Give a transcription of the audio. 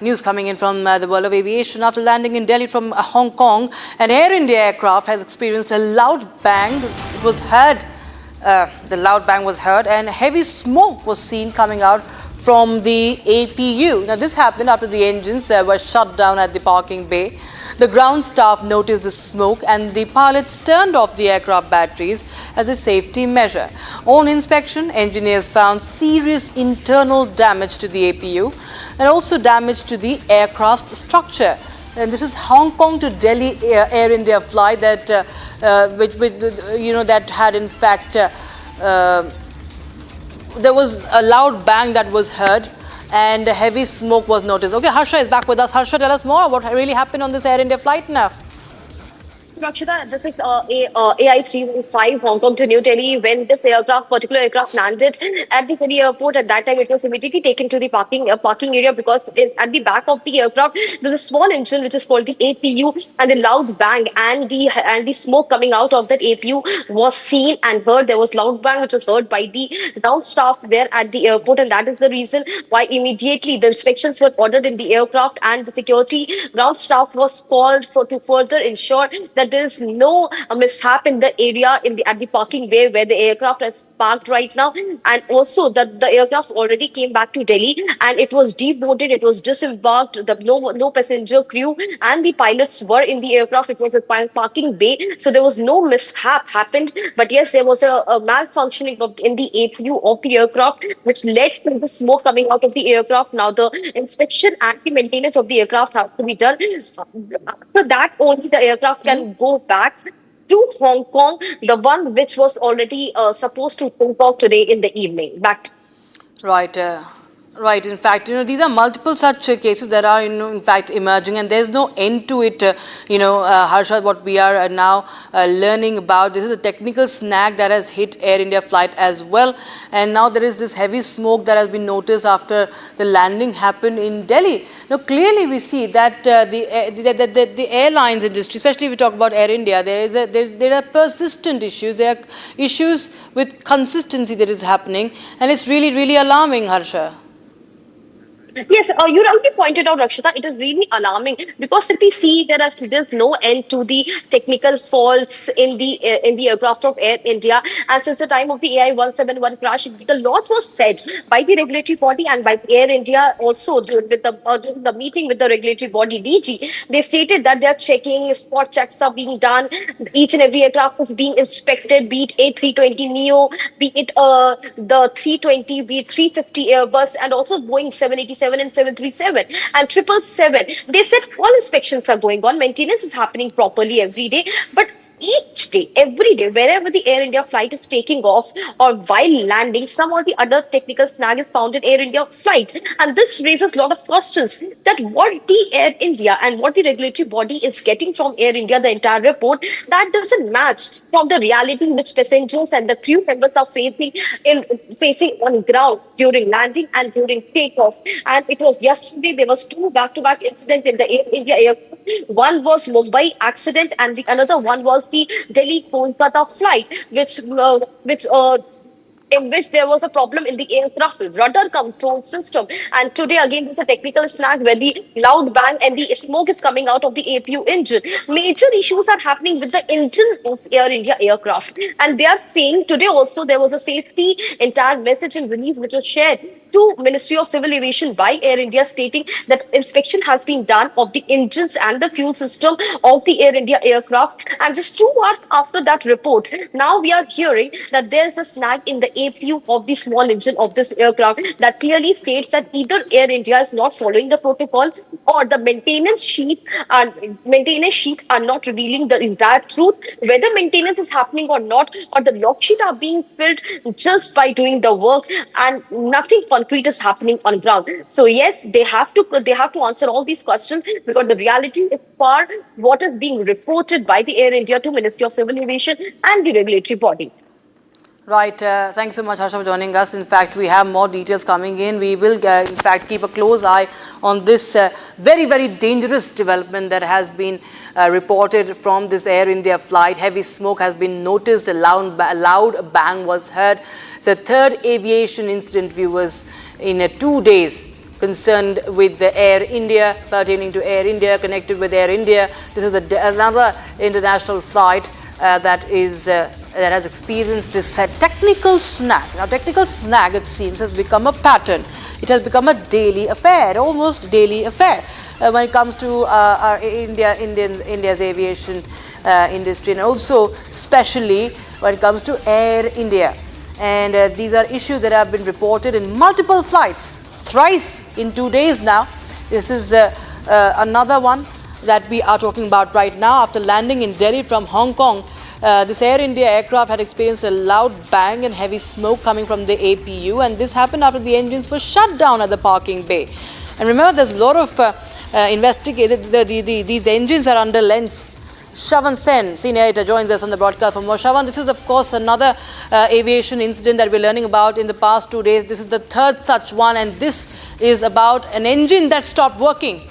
News coming in from the world of aviation. After landing in Delhi from Hong Kong, an Air India aircraft has experienced a loud bang. It was heard. The loud bang was heard, and heavy smoke was seen coming out from the APU. Now, this happened after the engines were shut down at the parking bay. The ground staff noticed the smoke and the pilots turned off the aircraft batteries as a safety measure. On inspection, engineers found serious internal damage to the APU and also damage to the aircraft's structure. And this is Hong Kong to Delhi Air India flight that, that had in fact, there was a loud bang that was heard and heavy smoke was noticed. Okay, Harsha is back with us. Harsha, tell us more what really happened on this Air India flight now. Rakshita, this is AI 315 Hong Kong to New Delhi. When this particular aircraft landed at the Delhi airport, at that time it was immediately taken to the parking area because at the back of the aircraft there's a small engine which is called the APU, and the loud bang and the smoke coming out of that APU was seen and heard. There was loud bang which was heard by the ground staff there at the airport, and that is the reason why immediately the inspections were ordered in the aircraft and the security ground staff was called to further ensure that there is no mishap in the area at the parking bay where the aircraft is parked right now, and also that the aircraft already came back to Delhi and it was deboarded, it was disembarked. No passenger crew and the pilots were in the aircraft. It was a parking bay, so there was no mishap happened. But yes, there was a malfunctioning in the APU of the aircraft, which led to the smoke coming out of the aircraft. Now the inspection and the maintenance of the aircraft have to be done. After that, only the aircraft can go back to Hong Kong, the one which was already supposed to take off today in the evening. Back. Right. Right. In fact, these are multiple such cases that are, in fact, emerging, and there's no end to it. Harsha, what we are now learning about, this is a technical snag that has hit Air India flight as well. And now there is this heavy smoke that has been noticed after the landing happened in Delhi. Now, clearly we see that the airlines industry, especially if we talk about Air India, there are persistent issues. There are issues with consistency that is happening, and it's really, really alarming, Harsha. Yes, you rightly pointed out, Rakshita. It is really alarming because if we see there's no end to the technical faults in the aircraft of Air India, and since the time of the AI 171 crash, the lot was said by the regulatory body and by Air India also during the meeting with the regulatory body DG. They stated that they are checking, spot checks are being done, each and every aircraft is being inspected, be it A320neo, be it the 320, be it 350 Airbus, and also Boeing 787 and 737 and 777. They said all inspections are going on, maintenance is happening properly every day, but each day, every day, wherever the Air India flight is taking off or while landing, some or the other technical snag is found in Air India flight. And this raises a lot of questions that what the Air India and what the regulatory body is getting from Air India, the entire report, that doesn't match from the reality which passengers and the crew members are facing on ground during landing and during takeoff. And it was yesterday, there was two back-to-back incidents in the Air India aircraft. One was Mumbai accident and the another one was the Delhi-Kolkata flight, in which there was a problem in the aircraft rudder control system. And today again with a technical snag where the loud bang and the smoke is coming out of the APU engine. Major issues are happening with the engine of Air India aircraft. And they are saying today also there was a safety entire message and release which was shared to Ministry of Civil Aviation by Air India stating that inspection has been done of the engines and the fuel system of the Air India aircraft. And just 2 hours after that report, now we are hearing that there is a snag in the APU of the small engine of this aircraft that clearly states that either Air India is not following the protocol or the maintenance sheet are not revealing the entire truth, whether maintenance is happening or not, or the log sheet are being filled just by doing the work and nothing concrete is happening on ground. So yes, they have to answer all these questions because the reality is far what is being reported by the Air India to Ministry of Civil Aviation and the regulatory body. Right. Thanks so much, Harsha, for joining us. In fact, we have more details coming in. We will, in fact, keep a close eye on this very, very dangerous development that has been reported from this Air India flight. Heavy smoke has been noticed. A loud bang was heard. It's the third aviation incident, viewers, in 2 days concerned with the Air India, pertaining to Air India, connected with Air India. This is another international flight that has experienced this technical snag. Now, technical snag, it seems, has become a pattern. It has become a daily affair, almost daily affair, when it comes to our India's aviation industry, and also especially when it comes to Air India. And these are issues that have been reported in multiple flights, thrice in 2 days now. This is another one that we are talking about right now. After landing in Delhi from Hong Kong, this Air India aircraft had experienced a loud bang and heavy smoke coming from the APU, and this happened after the engines were shut down at the parking bay. And remember, there's a lot of investigated. These engines are under lens. Shravan Sen, senior editor, joins us on the broadcast for more. Shravan, this is of course another aviation incident that we're learning about in the past 2 days. This is the third such one, and this is about an engine that stopped working.